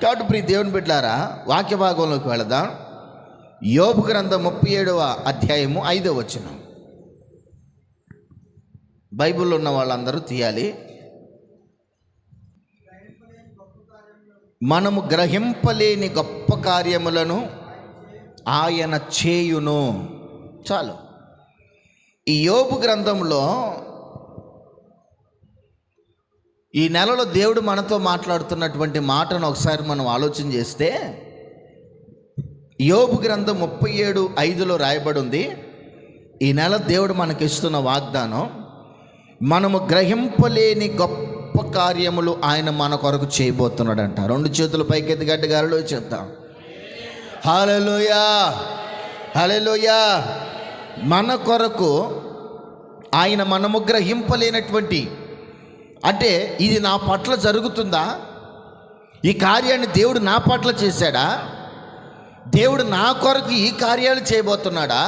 కాబట్టి ప్రియ దేవుని బిడ్డలారా, వాక్య భాగంలోకి వెళదాం. యోబు గ్రంథం 37వ అధ్యాయము 5వ వచనం. బైబిల్లో ఉన్న వాళ్ళందరూ తీయాలి. మనము గ్రహింపలేని గొప్ప కార్యములను ఆయన చేయును. చాలు. ఈ యోబు గ్రంథంలో ఈ నెలలో దేవుడు మనతో మాట్లాడుతున్నటువంటి మాటను ఒకసారి మనం ఆలోచన చేస్తే, యోబు గ్రంథం 37:5లో రాయబడి ఉంది. ఈ నెల దేవుడు మనకిస్తున్న వాగ్దానం, మనము గ్రహింపలేని గొప్ప కార్యములు ఆయన మన కొరకు చేయబోతున్నాడంట. 2 చేతులు పైకెత్తి గట్టిగా హల్లెలూయా చెప్తాం. హల్లెలూయా, హల్లెలూయా. మన కొరకు ఆయన మనము గ్రహింపలేనటువంటి, అంటే ఇది నా పట్ల జరుగుతుందా, ఈ కార్యాన్ని దేవుడు నా పట్ల చేశాడా, దేవుడు నా కొరకు ఈ కార్యాలు చేయబోతున్నాడా,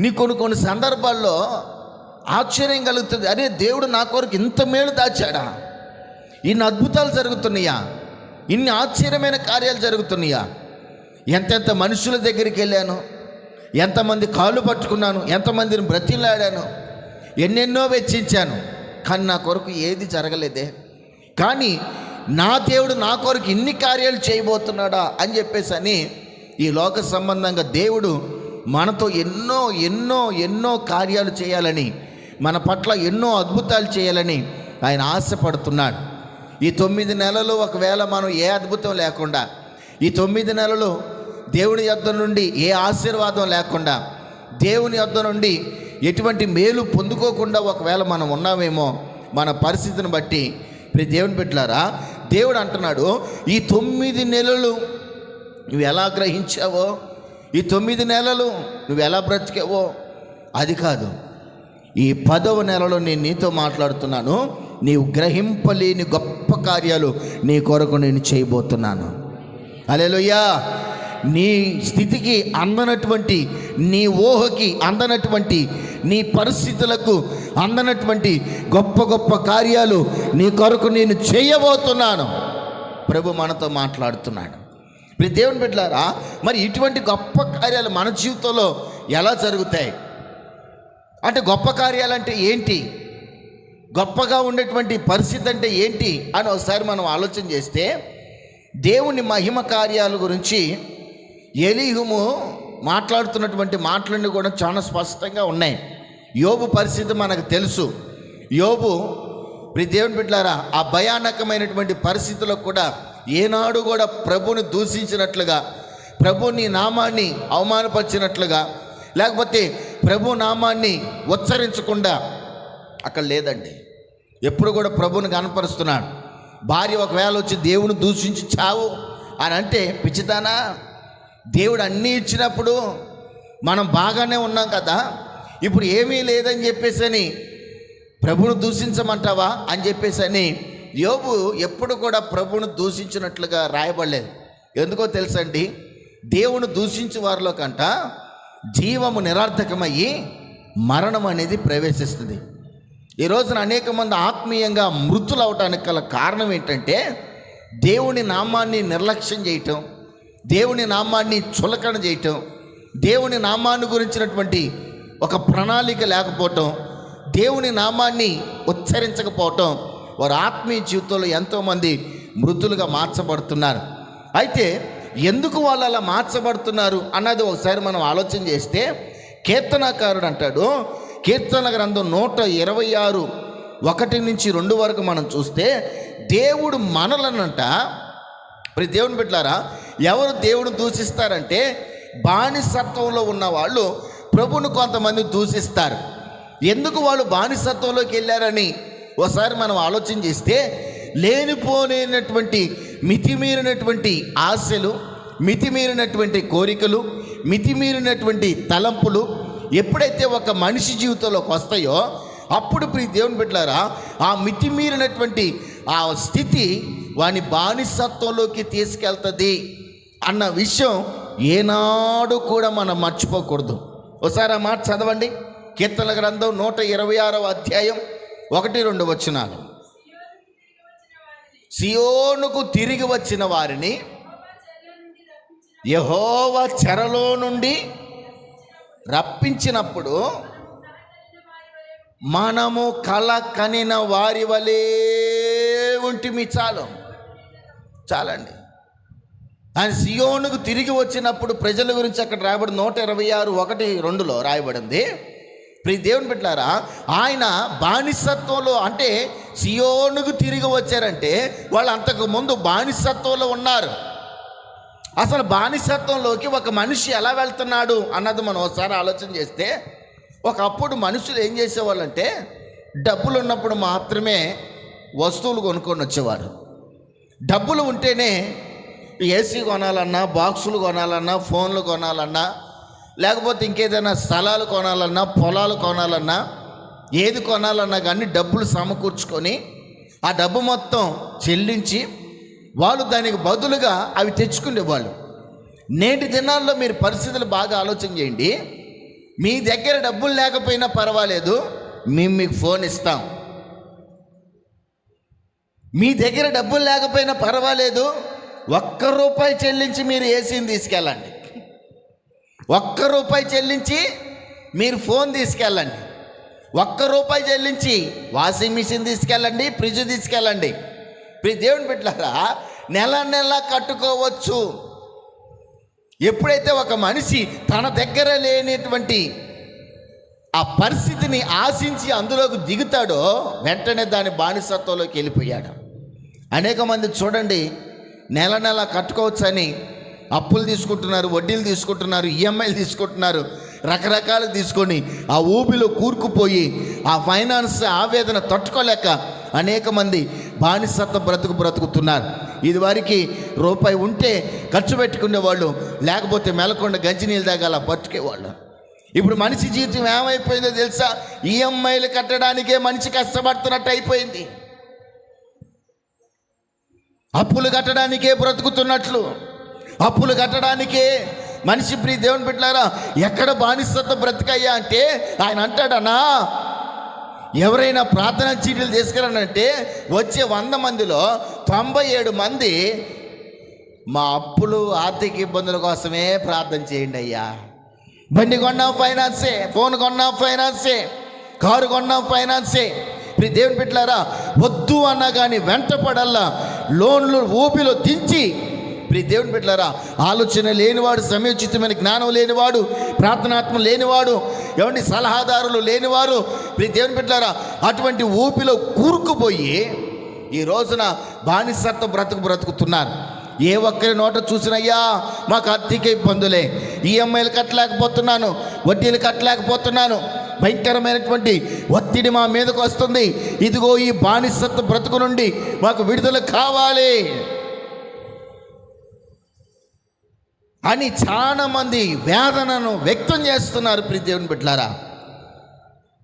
నీ కొన్ని సందర్భాల్లో ఆశ్చర్యం కలుగుతుంది. అరే, దేవుడు నా కొరకు ఇంత మేలు దాచాడా, ఇన్ని అద్భుతాలు జరుగుతున్నాయా, ఇన్ని ఆశ్చర్యమైన కార్యాలు జరుగుతున్నాయా, ఎంతెంత మనుషుల దగ్గరికి వెళ్ళాను, ఎంతమంది కాళ్ళు పట్టుకున్నాను, ఎంతమందిని బ్రతిలాడాను, ఎన్నెన్నో వెచ్చించాను, కానీ నా కొరకు ఏది జరగలేదే. కానీ నా దేవుడు నా కొరకు ఇన్ని కార్యాలు చేయబోతున్నాడా అని చెప్పేసి అని ఈ లోక సంబంధంగా దేవుడు మనతో ఎన్నో ఎన్నో ఎన్నో కార్యాలు చేయాలని, మన పట్ల ఎన్నో అద్భుతాలు చేయాలని ఆయన ఆశపడుతున్నాడు. ఈ 9 నెలలు ఒకవేళ మనం ఏ అద్భుతం లేకుండా, ఈ 9 నెలలు దేవుని యొద్ద నుండి ఏ ఆశీర్వాదం లేకుండా, దేవుని యొద్ద నుండి ఎటువంటి మేలు పొందుకోకుండా ఒకవేళ మనం ఉన్నామేమో, మన పరిస్థితిని బట్టి ఇప్పుడు దేవుని బిడ్డలారా, దేవుడు అంటున్నాడు, ఈ 9 నెలలు నువ్వు ఎలా గ్రహించావో, ఈ 9 నెలలు నువ్వు ఎలా బ్రతికావో అది కాదు, ఈ 10వ నెలలో నేను నీతో మాట్లాడుతున్నాను. నీవు గ్రహింపలేని గొప్ప కార్యాలు నీ కొరకు నేను చేయబోతున్నాను. హల్లెలూయా. నీ స్థితికి అందనటువంటి, నీ ఊహకి అందనటువంటి, నీ పరిస్థితులకు అందనటువంటి గొప్ప గొప్ప కార్యాలు నీ కొరకు నేను చేయబోతున్నాను. ప్రభు మనతో మాట్లాడుతున్నాడు. ఇప్పుడు దేవుని బిడ్డలారా, మరి ఇటువంటి గొప్ప కార్యాలు మన జీవితంలో ఎలా జరుగుతాయి అంటే, గొప్ప కార్యాలంటే ఏంటి, గొప్పగా ఉండేటువంటి పరిస్థితి అంటే ఏంటి అని ఒకసారి మనం ఆలోచన చేస్తే, దేవుని మహిమ కార్యాల గురించి ఎలీహుము మాట్లాడుతున్నటువంటి మాటలన్నీ కూడా చాలా స్పష్టంగా ఉన్నాయి. యోబు పరిస్థితి మనకు తెలుసు. యోబు దేవుని బిడ్డలారా, ఆ భయానకమైనటువంటి పరిస్థితుల్లో కూడా ఏనాడు కూడా ప్రభుని దూషించినట్లుగా, ప్రభుని నామాన్ని అవమానపరిచినట్లుగా, లేకపోతే ప్రభు నామాన్ని ఉచ్చరించకుండా అక్కడ లేదండి. ఎప్పుడు కూడా ప్రభుని కనపరుస్తున్నాడు. భార్య ఒకవేళ వచ్చి దేవుని దూషించి చావు అని అంటే, పిచ్చిదానా, దేవుడు అన్నీ ఇచ్చినప్పుడు మనం బాగానే ఉన్నాం కదా, ఇప్పుడు ఏమీ లేదని చెప్పేసి అని ప్రభువును దూషించమంటావా అని చెప్పేసి అని యోబు ఎప్పుడు కూడా ప్రభువును దూషించినట్లుగా రాయబడలేదు. ఎందుకో తెలుసండి, దేవుని దూషించే వారిలో కంట జీవము నిరర్థకమయ్యి మరణం అనేది ప్రవేశిస్తుంది. ఈ రోజున అనేక మంది ఆత్మీయంగా మృతులు అవటానికి గల కారణం ఏంటంటే, దేవుని నామాన్ని నిర్లక్ష్యం చేయటం, దేవుని నామాన్ని చులకన చేయటం, దేవుని నామాన్ని గురించినటువంటి ఒక ప్రణాళిక లేకపోవటం, దేవుని నామాన్ని ఉచ్చరించకపోవటం, వారు ఆత్మీయ జీవితంలో ఎంతోమంది మృతులుగా మార్చబడుతున్నారు. అయితే ఎందుకు వాళ్ళు అలా మార్చబడుతున్నారు అన్నది ఒకసారి మనం ఆలోచన చేస్తే, కీర్తనాకారుడు అంటాడు, కీర్తన గ్రంథం 126 1-2 వరకు మనం చూస్తే, దేవుడు మనలనంట, మరి దేవుని బిడ్డలారా, ఎవరు దేవుని దూషిస్తారంటే, బానిసత్వంలో ఉన్న వాళ్ళు ప్రభువును కొంతమంది దూషిస్తారు. ఎందుకు వాళ్ళు బానిసత్వంలోకి వెళ్ళారని ఒకసారి మనం ఆలోచన చేస్తే, లేనిపోలేనటువంటి మితిమీరినటువంటి ఆశలు, మితిమీరినటువంటి కోరికలు, మితిమీరినటువంటి తలంపులు ఎప్పుడైతే ఒక మనిషి జీవితంలోకి వస్తాయో, అప్పుడు దేవుని బిడ్డలారా, ఆ మితిమీరినటువంటి ఆ స్థితి వాని బానిసత్వంలోకి తీసుకెళ్తుంది అన్న విషయం ఏనాడు కూడా మనం మర్చిపోకూడదు. ఒకసారి ఆ మాట చదవండి. కీర్తన గ్రంథం 126వ అధ్యాయం 1-2 వచనాలు. సియోనుకు తిరిగి వచ్చిన వారిని యెహోవా చెరలో నుండి రప్పించినప్పుడు మనము కల కనిన వారి వలె ఉంటిమి. చాలండి. ఆయన సియోనుకు తిరిగి వచ్చినప్పుడు ప్రజల గురించి అక్కడ రాయబడి 126:1-2 రాయబడింది. ప్రియ దేవుని బిడ్డలారా, ఆయన బానిసత్వంలో, అంటే సియోనుకు తిరిగి వచ్చారంటే వాళ్ళు అంతకు ముందు బానిసత్వంలో ఉన్నారు. అసలు బానిసత్వంలోకి ఒక మనిషి ఎలా వెళ్తున్నాడు అన్నది మనం ఒకసారి ఆలోచన చేస్తే, ఒకప్పుడు మనుషులు ఏం చేసేవాళ్ళంటే డబ్బులు ఉన్నప్పుడు మాత్రమే వస్తువులు కొనుక్కొని వచ్చేవారు. డబ్బులు ఉంటేనే ఏసీ కొనాలన్నా, బాక్సులు కొనాలన్నా, ఫోన్లు కొనాలన్నా, లేకపోతే ఇంకేదైనా స్థలాలు కొనాలన్నా, పొలాలు కొనాలన్నా, ఏది కొనాలన్నా కానీ డబ్బులు సమకూర్చుకొని ఆ డబ్బు మొత్తం చెల్లించి వాళ్ళు దానికి బదులుగా అవి తెచ్చుకునేవాళ్ళు. నేటి దినాల్లో మీరు పరిస్థితులు బాగా ఆలోచన చేయండి. మీ దగ్గర డబ్బులు లేకపోయినా పర్వాలేదు, మేము మీకు ఫోన్ ఇస్తాం. మీ దగ్గర డబ్బులు లేకపోయినా పర్వాలేదు, ₹1 చెల్లించి మీరు ఏసీని తీసుకెళ్ళండి, ₹1 చెల్లించి మీరు ఫోన్ తీసుకెళ్ళండి, ₹1 చెల్లించి వాషింగ్ మిషన్ తీసుకెళ్ళండి, ఫ్రిడ్జ్ తీసుకెళ్ళండి. ప్రియ దేవుని బిడ్డలారా, నెల నెల కట్టుకోవచ్చు. ఎప్పుడైతే ఒక మనిషి తన దగ్గర లేనటువంటి ఆ పరిస్థితిని ఆశించి అందులోకి దిగుతాడో వెంటనే దాని బానిసత్వంలోకి వెళ్ళిపోయాడు. అనేక మంది చూడండి, నెల నెల కట్టుకోవచ్చని అప్పులు తీసుకుంటున్నారు, వడ్డీలు తీసుకుంటున్నారు, ఈఎంఐలు తీసుకుంటున్నారు, రకరకాలు తీసుకొని ఆ ఊబిలో కూరుకుపోయి ఆ ఫైనాన్స్ ఆవేదన తట్టుకోలేక అనేక మంది బానిసత్వ బ్రతుకుతున్నారు. ఇది వారికి రూపాయి ఉంటే ఖర్చు పెట్టుకునేవాళ్ళు, లేకపోతే మెలకొండ గంజినీళ్ళు తాగాల బతికేవాళ్ళు. ఇప్పుడు మనిషి జీవితం ఏమైపోయిందో తెలుసా? ఈఎంఐలు కట్టడానికే మనిషి కష్టపడుతున్నట్టు అయిపోయింది. అప్పులు కట్టడానికే బ్రతుకుతున్నట్లు, అప్పులు కట్టడానికే మనిషి. ప్రియ దేవుని బిడ్డలారా, ఎక్కడ బానిసత్వ బ్రతికయ్యా అంటే ఆయన అంటాడనా, ఎవరైనా ప్రార్థన చీటీలు తీసుకురానంటే వచ్చే 100 మందిలో 97 మంది మా అప్పులు ఆర్థిక ఇబ్బందుల కోసమే ప్రార్థన చేయండి అయ్యా. బండి కొన్నాం ఫైనాన్సే, ఫోన్ కొన్నాం ఫైనాన్సే, కారు కొన్నాం ఫైనాన్సే. ప్రియ దేవుని బిడ్డలారా, వద్దు అన్నా కానీ వెంటపడల్లా లోన్లు ఊపిలో దించి, ప్రియ దేవుని బిడ్డలారా, ఆలోచన లేనివాడు, సమయోచితమైన జ్ఞానం లేనివాడు, ప్రార్థనాత్మ లేనివాడు, ఏమండి సలహాదారులు లేనివారు, ప్రియ దేవుని బిడ్డలారా, అటువంటి ఊపిలో కూరుకుపోయి ఈ రోజున బానిసత్వ బ్రతుకుతున్నారు. ఏ ఒక్కరి నోట చూసినయ్యా మాకు ఆర్థిక ఇబ్బందులే, ఈఎంఐలు కట్టలేకపోతున్నాను, వడ్డీలు కట్టలేకపోతున్నాను, భయంకరమైనటువంటి ఒత్తిడి మా మీదకు వస్తుంది, ఇదిగో ఈ బానిసత్వ బ్రతుకు నుండి మాకు విడుదల కావాలి అని చాలా మంది వేదనను వ్యక్తం చేస్తున్నారు. ప్రియ దేవుని బిడ్డలారా,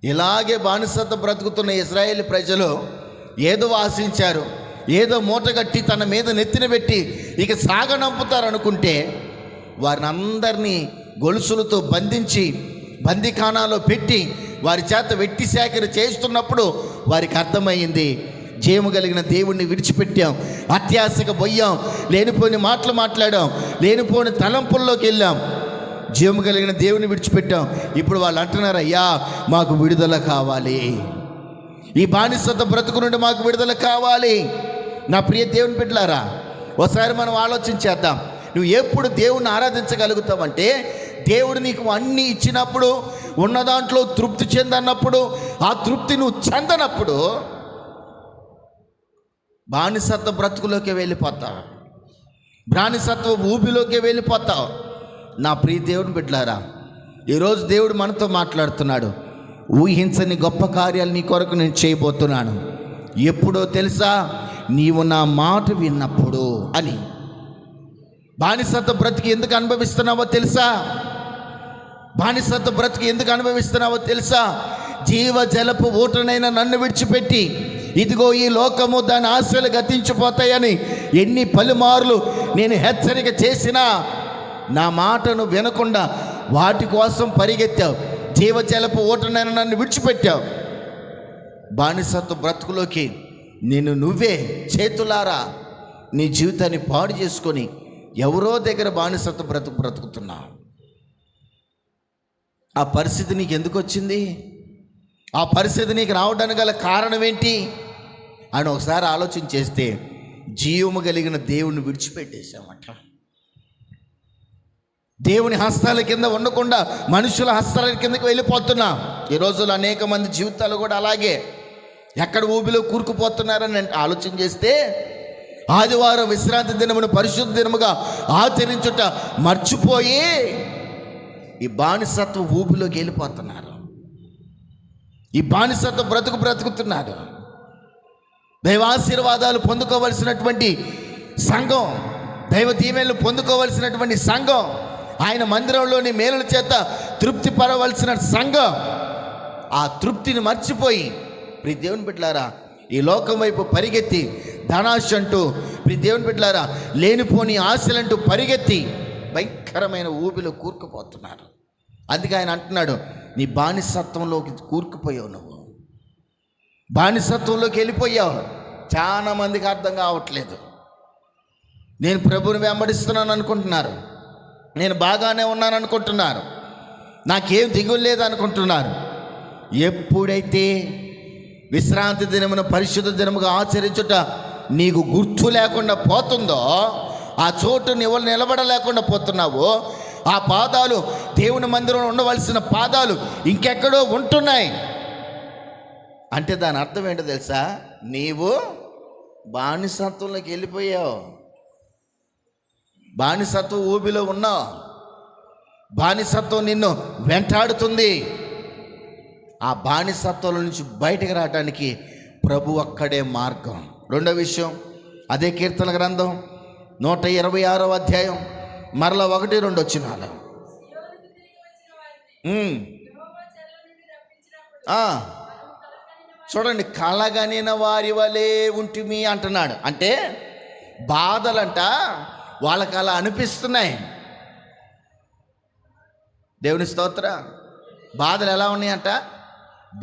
ఇలాగే బానిసత్వ బ్రతుకుతున్న ఇశ్రాయేలు ప్రజలు ఏదో ఆశించారు, ఏదో మూటగట్టి తన మీద నెత్తిన పెట్టి ఇక సాగనంపుతారనుకుంటే వారిని అందరినీ గొలుసులతో బంధించి బందీఖానాలో పెట్టి వారి చేత వెట్టి సేకరణ చేస్తున్నప్పుడు వారికి అర్థమైంది, జయము కలిగిన దేవుణ్ణి విడిచిపెట్టాం, అత్యాశకు పోయాం, లేనిపోని మాటలు మాట్లాడాం, లేనిపోని తలంపుల్లోకి వెళ్ళాం, జయము కలిగిన దేవుని విడిచిపెట్టాం. ఇప్పుడు వాళ్ళు అంటున్నారు, అయ్యా మాకు విడుదల కావాలి, ఈ బానిసత్వ బ్రతుకు నుండి మాకు విడుదల కావాలి. నా ప్రియ దేవుని బిడ్డలారా, ఒకసారి మనం ఆలోచించేద్దాం. నువ్వు ఎప్పుడు దేవుణ్ణి ఆరాధించగలుగుతావంటే దేవుడు నీకు అన్నీ ఇచ్చినప్పుడు, ఉన్న దాంట్లో తృప్తి చెందన్నప్పుడు, ఆ తృప్తి నువ్వు చెందనప్పుడు బానిసత్వ బ్రతుకులోకి వెళ్ళిపోతావు, బానిసత్వ ఊబిలోకి వెళ్ళిపోతావు. నా ప్రియ దేవుని బిడ్డలారా, ఈరోజు దేవుడు మనతో మాట్లాడుతున్నాడు. ఊహించని గొప్ప కార్యాలు నీ కొరకు నేను చేయబోతున్నాను. ఎప్పుడో తెలుసా? నీవు నా మాట విన్నప్పుడు అని. బానిసత్వ బ్రతికి ఎందుకు అనుభవిస్తున్నావో తెలుసా? బానిసత్వ బ్రతికి ఎందుకు అనుభవిస్తున్నావో తెలుసా? జీవజలపు ఊటనైన నన్ను విడిచిపెట్టి, ఇదిగో ఈ లోకము దాని ఆశలు గతించిపోతాయని ఎన్ని పలుమార్లు నేను హెచ్చరిక చేసినా నా మాటను వినకుండా వాటి కోసం పరిగెత్తావు. జీవజలపు ఊటనైన నన్ను విడిచిపెట్టావు. బానిసత్వ బ్రతుకులోకి నిన్ను నువ్వే చేతులారా నీ జీవితాన్ని పాడు చేసుకొని ఎవరో దగ్గర బానిసత్వ బ్రతుకుతున్నావు. ఆ పరిస్థితి నీకు ఎందుకు వచ్చింది? ఆ పరిస్థితి నీకు రావడానికి గల కారణం ఏంటి అని ఒకసారి ఆలోచన చేస్తే జీవము కలిగిన దేవుణ్ణి విడిచిపెట్టేశామట. దేవుని హస్తాల కింద ఉండకుండా మనుషుల హస్తాల కిందకి వెళ్ళిపోతున్నాం. ఈ రోజుల్లో అనేక మంది జీవితాలు కూడా అలాగే ఎక్కడ ఊబిలో కూరుకుపోతున్నారని ఆలోచన చేస్తే ఆదివారం విశ్రాంతి దినమును పరిశుద్ధ దినముగా ఆచరించుట మర్చిపోయి ఈ బానిసత్వ ఊబిలోకి వెళ్ళిపోతున్నారు. ఈ బానిసత్వ బ్రతుకుతున్నారు. దైవాశీర్వాదాలు పొందుకోవలసినటువంటి సంఘం, దైవ దీవెనలు పొందుకోవలసినటువంటి సంఘం, ఆయన మందిరంలోని మేలుల చేత తృప్తి పడవలసిన సంఘం ఆ తృప్తిని మర్చిపోయి ప్రియ దేవుని బిడ్డలారా ఈ లోకం వైపు పరిగెత్తి ధనాశ అంటూ ప్రియ దేవుని బిడ్డలారా లేనిపోని ఆశలంటూ పరిగెత్తి భయంకరమైన ఊబిలో కూరుకుపోతున్నారు. అందుకే ఆయన అంటున్నాడు, నీ బానిసత్వంలోకి కూరుకుపోయావు, నువ్వు బానిసత్వంలోకి వెళ్ళిపోయావు. చాలా మందికి అర్థం కావట్లేదు. నేను ప్రభువుని వెంబడిస్తున్నాను అనుకుంటున్నారు, నేను బాగానే ఉన్నాను అనుకుంటున్నారు, నాకేం దిగులు లేదు అనుకుంటున్నారు. ఎప్పుడైతే విశ్రాంతి దినమున పరిశుద్ధ దినముగా ఆచరించుట నీకు గుర్తు లేకుండా పోతుందో, ఆ చోటు నువ్వు నిలబడలేకుండా పోతున్నావు, ఆ పాదాలు దేవుని మందిరంలో ఉండవలసిన పాదాలు ఇంకెక్కడో ఉంటున్నాయి అంటే దాని అర్థం ఏంటో తెలుసా? నీవు బానిసత్వంలోకి వెళ్ళిపోయావు, బానిసత్వం ఊబిలో ఉన్నావు, బానిసత్వం నిన్ను వెంటాడుతుంది. ఆ బానిసత్వం నుంచి బయటకు రావడానికి ప్రభు ఒక్కడే మార్గం. రెండో విషయం, అదే కీర్తన గ్రంథం 126వ అధ్యాయం మరలా 1-2 వచనాలు. చూడండి, కలగనిన వారి వలె ఉంటిమి అంటున్నాడు. అంటే బాధలంట వాళ్ళకి అలా అనిపిస్తున్నాయి. దేవుని స్తోత్ర. బాధలు ఎలా ఉన్నాయంట?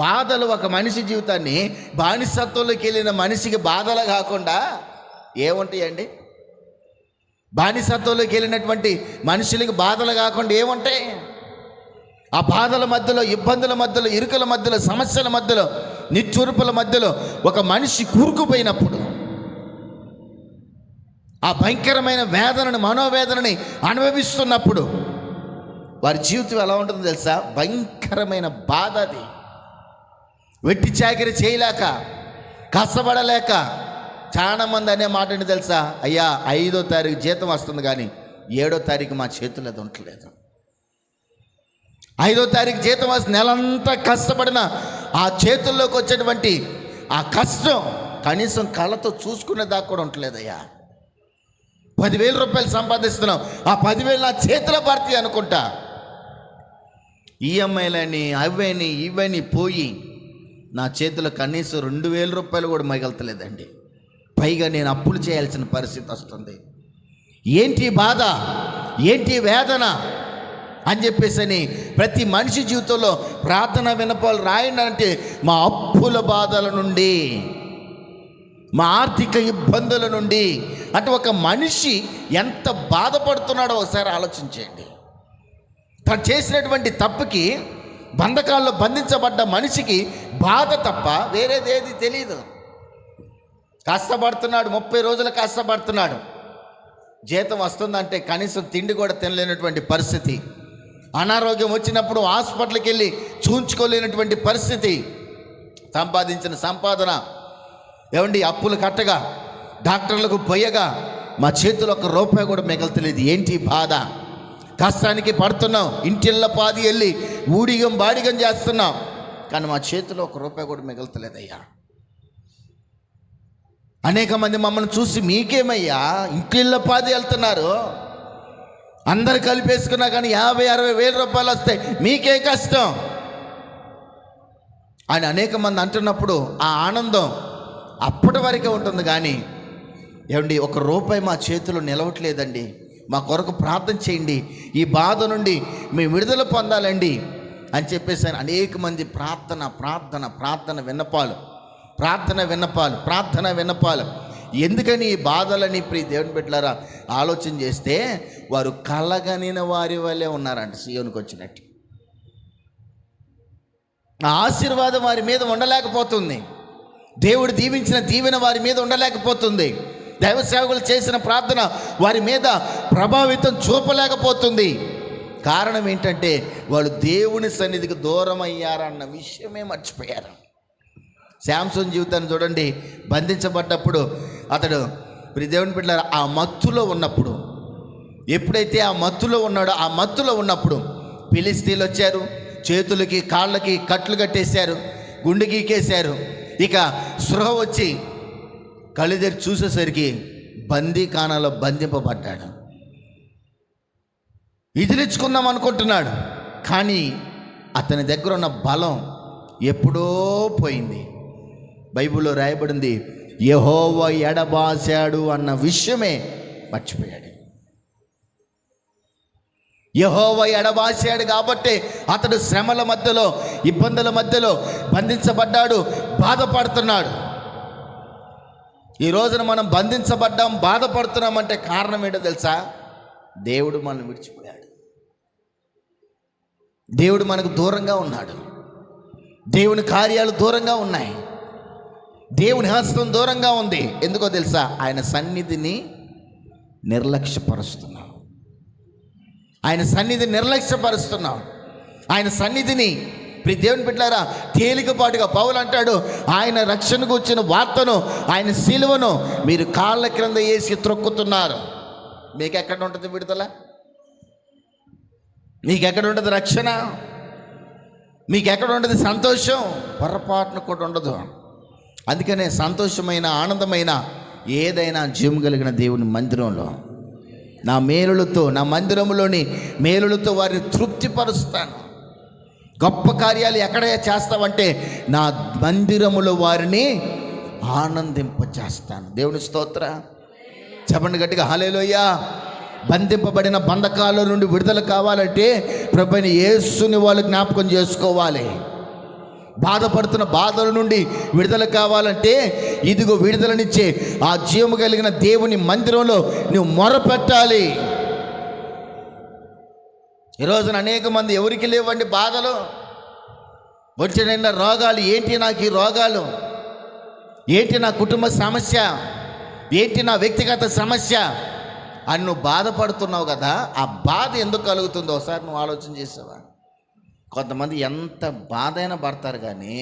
బాధలు ఒక మనిషి జీవితాన్ని బానిసత్వంలోకి వెళ్ళిన మనిషికి బాధలు కాకుండా ఏముంటాయండి? బానిసత్వంలోకి వెళ్ళినటువంటి మనుషులకి బాధలు కాకుండా ఏముంటాయి? ఆ బాధల మధ్యలో, ఇబ్బందుల మధ్యలో, ఇరుకుల మధ్యలో, సమస్యల మధ్యలో, నిట్టూర్పుల మధ్యలో ఒక మనిషి కూరుకుపోయినప్పుడు ఆ భయంకరమైన వేదనని, మనోవేదనని అనుభవిస్తున్నప్పుడు వారి జీవితం ఎలా ఉంటుందో తెలుసా? భయంకరమైన బాధ. అది వెట్టి చాకిరి చేయలేక, కష్టపడలేక చాలామంది అనే మాట ఏంటి తెలుసా? అయ్యా 5వ తారీఖు జీతం వస్తుంది కానీ 7వ తారీఖు మా చేతుల్లో అది ఉండలేదు. 5వ తారీఖు జీతం వస్తుంది, నెలంతా కష్టపడిన ఆ చేతుల్లోకి వచ్చేటువంటి ఆ కష్టం కనీసం కళ్ళతో చూసుకునే దాకా కూడా ఉండలేదయ్యా. 10,000 రూపాయలు సంపాదిస్తున్నాం, ఆ 10,000 నా చేతిలో పడతాయి అనుకుంటా. ఈఎంఐలని అవని ఇవని పోయి నా చేతిలో కనీసం 2,000 రూపాయలు కూడా మిగలతలేదండి. పైగా నేను అప్పులు చేయాల్సిన పరిస్థితి వస్తుంది. ఏంటి బాధ, ఏంటి వేదన అని చెప్పేసి ప్రతి మనిషి జీవితంలో ప్రార్థన విన్నపాలు రాయండి. అంటే మా అప్పుల బాధల నుండి, మా ఆర్థిక ఇబ్బందుల నుండి, అంటే ఒక మనిషి ఎంత బాధపడుతున్నాడో ఒకసారి ఆలోచించండి. తను చేసినటువంటి తప్పుకి బంధకాల్లో బంధించబడ్డ మనిషికి బాధ తప్ప వేరేదేది తెలియదు. కష్టపడుతున్నాడు, 30 రోజులు కష్టపడుతున్నాడు, జీతం వస్తుందంటే కనీసం తిండి కూడా తినలేనటువంటి పరిస్థితి, అనారోగ్యం వచ్చినప్పుడు హాస్పిటల్కి వెళ్ళి చూంచుకోలేనటువంటి పరిస్థితి, సంపాదించిన సంపాదన ఏమండి అప్పులు కట్టగా, డాక్టర్లకు పోయగా మా చేతిలో 1 రూపాయి కూడా మిగలతలేదు. ఏంటి బాధ? కష్టానికి పడుతున్నాం, ఇంటిళ్ళ పాది వెళ్ళి ఊడిగం బాడిగం చేస్తున్నాం, కానీ మా చేతిలో 1 రూపాయి కూడా మిగలతలేదయ్యా. అనేక మంది మమ్మల్ని చూసి మీకేమయ్యా ఇంటిళ్ళ పాది వెళ్తున్నారు, అందరు కలిపేసుకున్నా కానీ 50-60 వేల రూపాయలు వస్తాయి, మీకే కష్టం అని అనేక మంది అంటున్నప్పుడు ఆ ఆనందం అప్పటి వరకే ఉంటుంది. కానీ ఏమండి 1 రూపాయి మా చేతిలో నిలవట్లేదండి, మా కొరకు ప్రార్థన చేయండి, ఈ బాధ నుండి మేము విడుదల పొందాలండి అని చెప్పేసి అనేక మంది ప్రార్థన విన్నపాలు ప్రార్థన విన్నపాలు. ఎందుకని ఈ బాధలని ప్రియ దేవుని బిడ్డలారా ఆలోచన చేస్తే వారు కలగనిన వారి వల్లే ఉన్నారంట. సీయోనుకు వచ్చినట్టు ఆ ఆశీర్వాదం వారి మీద ఉండలేకపోతుంది. దేవుడు దీవించిన దీవెన వారి మీద ఉండలేకపోతుంది. దైవ సేవకులు చేసిన ప్రార్థన వారి మీద ప్రభావితం చూపలేకపోతుంది. కారణం ఏంటంటే వాళ్ళు దేవుని సన్నిధికి దూరం అయ్యారన్న విషయమే మర్చిపోయారు. శాంసన్ జీవితాన్ని చూడండి. బంధించబడ్డప్పుడు అతడు దేవుని బిడ్డలారా ఆ మత్తులో ఉన్నప్పుడు, ఎప్పుడైతే ఆ మత్తులో ఉన్నాడో ఆ మత్తులో ఉన్నప్పుడు ఫిలిష్తీయులు వచ్చారు, చేతులకి కాళ్ళకి కట్లు కట్టేశారు, గుండె గీకేశారు. ఇక సృహ వచ్చి కళ్ళు తెరిచి చూసేసరికి బందీఖానాలో బంధింపబడ్డాడు. ఇదిలించుకుందాం అనుకుంటున్నాడు, కానీ అతని దగ్గర ఉన్న బలం ఎప్పుడో పోయింది. బైబిల్లో రాయబడింది, యెహోవా ఎడబాశాడు అన్న విషయమే మర్చిపోయాడు. యెహోవా ఎడబాశాడు కాబట్టి అతడు శ్రమల మధ్యలో, ఇబ్బందుల మధ్యలో బంధించబడ్డాడు, బాధపడుతున్నాడు. ఈ రోజున మనం బంధించబడ్డాం, బాధపడుతున్నామంటే కారణం ఏంటో తెలుసా? దేవుడు మనల్ని విడిచిపోయాడు. దేవుడు మనకు దూరంగా ఉన్నాడు. దేవుని కార్యాలు దూరంగా ఉన్నాయి. దేవుని హస్తం దూరంగా ఉంది. ఎందుకో తెలుసా? ఆయన సన్నిధిని నిర్లక్ష్యపరుస్తున్నాం. ఆయన సన్నిధిని నిర్లక్ష్యపరుస్తున్నాం. ఆయన సన్నిధిని దేవుని బిడ్డలారా తేలికపాటుగా పౌలు అంటాడు, ఆయన రక్షణకు వచ్చిన వార్తను, ఆయన సిలువను మీరు కాళ్ళ క్రింద వేసి త్రొక్కుతున్నారు. మీకు ఎక్కడ ఉంటుంది విడుదల? మీకు ఎక్కడ ఉంటుంది రక్షణ? మీకు ఎక్కడ ఉంటుంది సంతోషం? పొరపాటును కూడా ఉండదు. అందుకనే సంతోషమైన, ఆనందమైన ఏదైనా జీవం కలిగిన దేవుని మందిరంలో, నా మేలులతో, నా మందిరంలోని మేలులతో వారిని తృప్తిపరుస్తాను. గొప్ప కార్యాలు ఎక్కడ చేస్తావంటే నా మందిరములో వారిని ఆనందింపచేస్తాను. దేవుని స్తోత్ర. చెప్పండి గట్టిగా హల్లెలూయా. బంధింపబడిన బంధకాల నుండి విడుదల కావాలంటే ప్రభువైన యేసుని వాళ్ళు జ్ఞాపకం చేసుకోవాలి. బాధపడుతున్న బాధల నుండి విడుదల కావాలంటే ఇదిగో విడుదలనిచ్చే ఆ జీవము కలిగిన దేవుని మందిరంలో నువ్వు మొరపెట్టాలి. ఈరోజున అనేక మంది ఎవరికి లేవండి బాధలు, వచ్చిన రోగాలు. ఏంటి నాకు ఈ రోగాలు? ఏంటి నా కుటుంబ సమస్య? ఏంటి నా వ్యక్తిగత సమస్య అని నువ్వు బాధపడుతున్నావు కదా. ఆ బాధ ఎందుకు కలుగుతుందో ఒకసారి నువ్వు ఆలోచన చేసావా? కొంతమంది ఎంత బాధ అయినా పడతారు, కానీ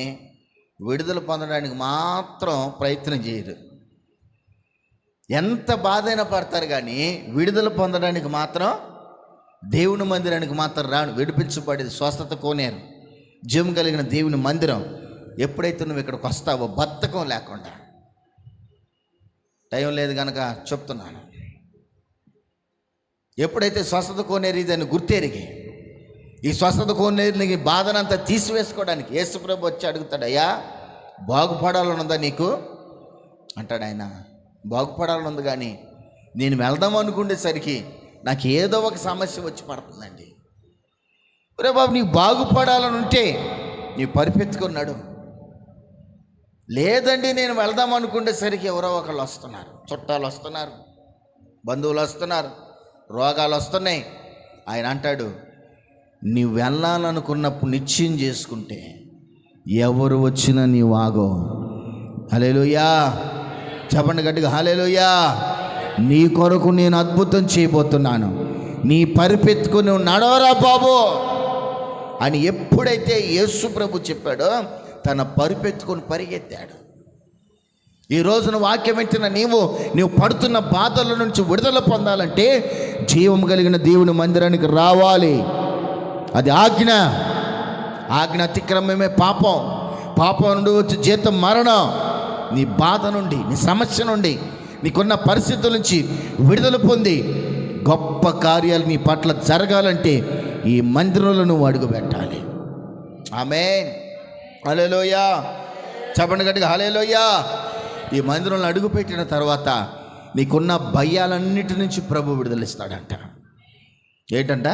విడుదల పొందడానికి మాత్రం ప్రయత్నం చేయరు. ఎంత బాధ అయినా పడతారు, కానీ విడుదల పొందడానికి మాత్రం, దేవుని మందిరానికి మాత్రం రాను. విడిపించబడేది స్వస్థత కోనేరు, జీవం కలిగిన దేవుని మందిరం. ఎప్పుడైతే నువ్వు ఇక్కడికి వస్తావో బద్ధకం లేకుండా, టైం లేదు కనుక చెప్తున్నాను, ఎప్పుడైతే స్వస్థత కోనేరు ఇదని గుర్తెరిగి ఈ స్వస్థత కోనేరుని బాధనంతా తీసివేసుకోవడానికి యేసుప్రభు వచ్చి అడుగుతాడు, అయ్యా బాగుపడాలనుందా నీకు అంటాడు. ఆయన బాగుపడాలనుంది, కానీ నేను వెళ్దాం అనుకునేసరికి నాకు ఏదో ఒక సమస్య వచ్చి పడుతుందండి. ఒరే బాబు, నీకు బాగుపడాలని ఉంటే నీ పరిపెత్తుకున్నాడు. లేదండి నేను వెళ్దాం అనుకునేసరికి ఎవరో ఒకళ్ళు వస్తున్నారు, చుట్టాలు వస్తున్నారు, బంధువులు వస్తున్నారు, రోగాలు వస్తున్నాయి. ఆయన అంటాడు, నీవు వెళ్ళాలనుకున్నప్పుడు నిశ్చయం చేసుకుంటే ఎవరు వచ్చినా నీవు ఆగో. హల్లెలూయా. చెప్పండి గట్టిగా హల్లెలూయా. నీ కొరకు నేను అద్భుతం చేయబోతున్నాను, నీ పరిపెత్తుకుని నడవరా బాబు అని ఎప్పుడైతే యేసు ప్రభు చెప్పాడో తన పరిపెత్తుకొని పరిగెత్తాడు. ఈ రోజున వాక్యం వింటున్న నీవు పడుతున్న బాధల నుంచి విడుదల పొందాలంటే జీవం కలిగిన దేవుని మందిరానికి రావాలి. అది ఆజ్ఞ. అతిక్రమమే పాపం. పాపం నుండి వచ్చి జీతం మరణం. నీ బాధ నుండి, నీ సమస్య నుండి, నీకున్న పరిస్థితుల నుంచి విడుదల పొంది గొప్ప కార్యాలు నీ పట్ల జరగాలంటే ఈ మందిరంలో నువ్వు అడుగు పెట్టాలి. ఆమేన్. హల్లెలూయా. చెప్పండి గట్టిగా హల్లెలూయా. ఈ మందిరంలో అడుగు పెట్టిన తర్వాత నీకున్న భయాలన్నిటి నుంచి ప్రభు విడుదలిస్తాడంట. ఏంటంట?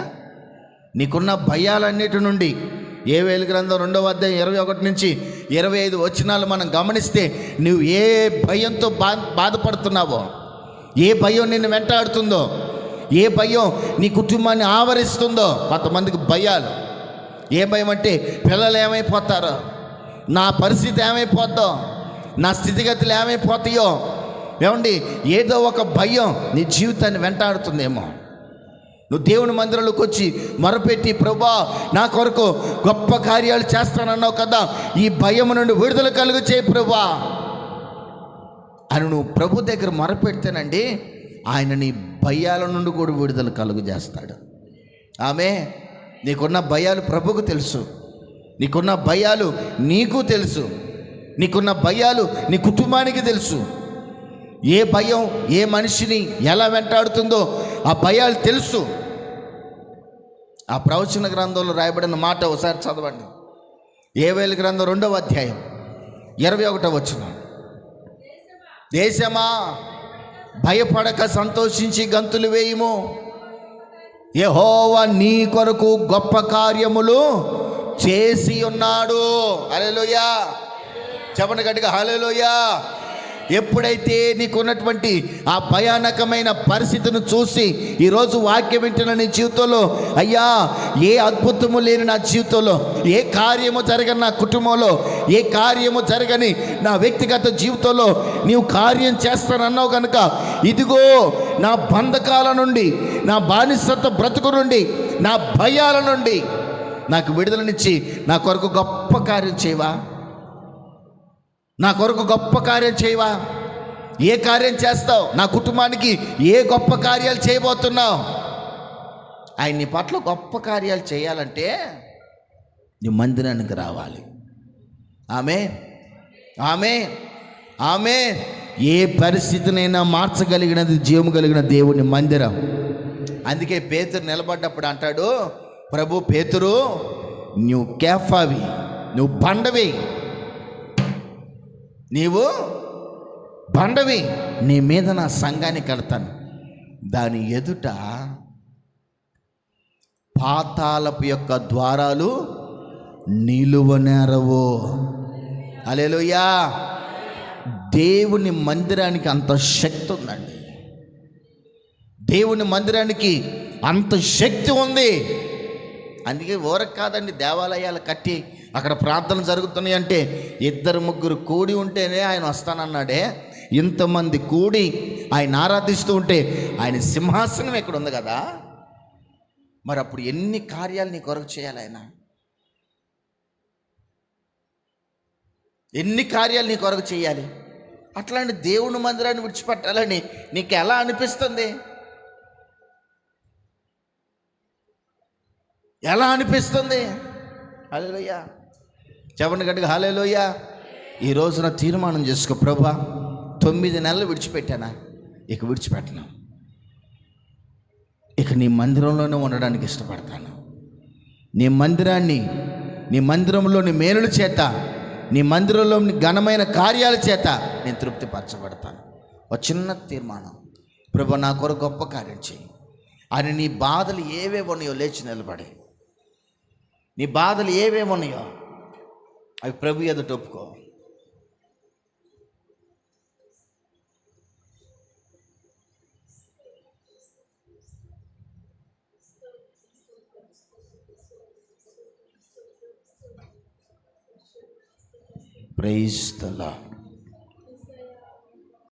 నీకున్న భయాలన్నిటి నుండి, యోవేలు గ్రంథం 2వ అధ్యాయం 21 నుంచి 25 వచనాలు మనం గమనిస్తే, నువ్వు ఏ భయంతో బాధపడుతున్నావో, ఏ భయం నిన్ను వెంటాడుతుందో, ఏ భయం నీ కుటుంబాన్ని ఆవరిస్తుందో. కొంతమందికి భయాలు. ఏ భయం అంటే, పిల్లలు ఏమైపోతారో, నా పరిస్థితి ఏమైపోద్దో, నా స్థితిగతులు ఏమైపోతాయో. ఏమండి, ఏదో ఒక భయం నీ జీవితాన్ని వెంటాడుతుందేమో. నువ్వు దేవుని మందిరంలోకి వచ్చి మొరపెట్టి, ప్రభువా నా కొరకు గొప్ప కార్యాలు చేస్తానన్నావు కదా, ఈ భయం నుండి విడుదల కలుగు చేయి ప్రభువా అని నువ్వు ప్రభు దగ్గర మొరపెడితేనండి, ఆయన నీ భయాల నుండి కూడా విడుదల కలుగు చేస్తాడు. ఆమె నీకున్న భయాలు ప్రభుకు తెలుసు, నీకున్న భయాలు నీకు తెలుసు, నీకున్న భయాలు నీ కుటుంబానికి తెలుసు. ఏ భయం ఏ మనిషిని ఎలా వెంటాడుతుందో ఆ భయాలు తెలుసు. ఆ ప్రవచన గ్రంథంలో రాయబడిన మాట ఒకసారి చదవండి. యోవేలు గ్రంథం 2వ అధ్యాయం 21వ వచనం. దేశమా భయపడక సంతోషించి గంతులు వేయుము, యెహోవా నీ కొరకు గొప్ప కార్యములు చేసి ఉన్నాడు. హల్లెలూయా. చెప్పండి గట్టిగా, హల్లెలూయా. ఎప్పుడైతే నీకున్నటువంటి ఆ భయానకమైన పరిస్థితిని చూసి ఈరోజు వాక్యం వింటున్న నీ జీవితంలో, అయ్యా ఏ అద్భుతము లేని నా జీవితంలో, ఏ కార్యము జరగని నా కుటుంబంలో, ఏ కార్యము జరగని నా వ్యక్తిగత జీవితంలో నీవు కార్యం చేస్తానన్నావు కనుక, ఇదిగో నా బంధకాల నుండి, నా బానిసత్వ బ్రతుకు నుండి, నా భయాల నుండి నాకు విడుదలనిచ్చి నా కొరకు గొప్ప కార్యం చేయవా, నా కొరకు గొప్ప కార్యం చేయవా. ఏ కార్యం చేస్తావు? నా కుటుంబానికి ఏ గొప్ప కార్యాలు చేయబోతున్నావు? ఆయన నీ పట్ల గొప్ప కార్యాలు చేయాలంటే నీ మందిరానికి రావాలి. ఆమె ఆమె ఆమె ఏ పరిస్థితినైనా మార్చగలిగినది జీవము కలిగిన దేవుని మందిరం. అందుకే పేతురు నిలబడ్డప్పుడు అంటాడు, ప్రభు పేతురు నువ్వు కేఫావి, నువ్వు బండవి, నీవు బండవి, నీ మీద నా సంఘాన్ని కడతాను, దాని ఎదుట పాతాళపు యొక్క ద్వారాలు నిలువనేరవు. హల్లెలూయా. దేవుని మందిరానికి అంత శక్తి ఉందండి. దేవుని మందిరానికి అంత శక్తి ఉంది. అందుకే ఊరకు కాదండి, దేవాలయాలు కట్టి అక్కడ ప్రార్థనలు జరుగుతున్నాయి అంటే 2-3 కూడి ఉంటేనే ఆయన వస్తానన్నాడే. ఇంతమంది కూడి ఆయన ఆరాధిస్తూ ఉంటే ఆయన సింహాసనం ఎక్కడ ఉంది కదా, మరి అప్పుడు ఎన్ని కార్యాలు నీ కొరకు చేయాలి ఆయన, ఎన్ని కార్యాలు నీ కొరకు చేయాలి. అట్లాంటి దేవుని మందిరాన్ని విడిచిపెట్టాలని నీకు ఎలా అనిపిస్తుంది? ఎలా అనిపిస్తుంది? హల్లెలూయా. చెప్పండి గట్టిగా, హల్లెలూయా. ఈ రోజున తీర్మానం చేసుకో, ప్రభువా 9 నెలలు విడిచిపెట్టానా, ఇక విడిచిపెట్టను, ఇక నీ మందిరంలోనే ఉండడానికి ఇష్టపడతాను. నీ మందిరాన్ని, నీ మందిరంలోని మేలుల చేత, నీ మందిరంలోని ఘనమైన కార్యాల చేత నేను తృప్తిపరచబడతాను. ఒక చిన్న తీర్మానం, ప్రభువా నా కొరకు గొప్ప కార్యం చేయి అని. నీ బాధలు ఏవేవో ఉన్నాయో లేచి నిలబడి, నీ బాధలు ఏవేమో ఉన్నాయో అవి ప్రభు ఎదుట ఒప్పుకో. Praise the lord.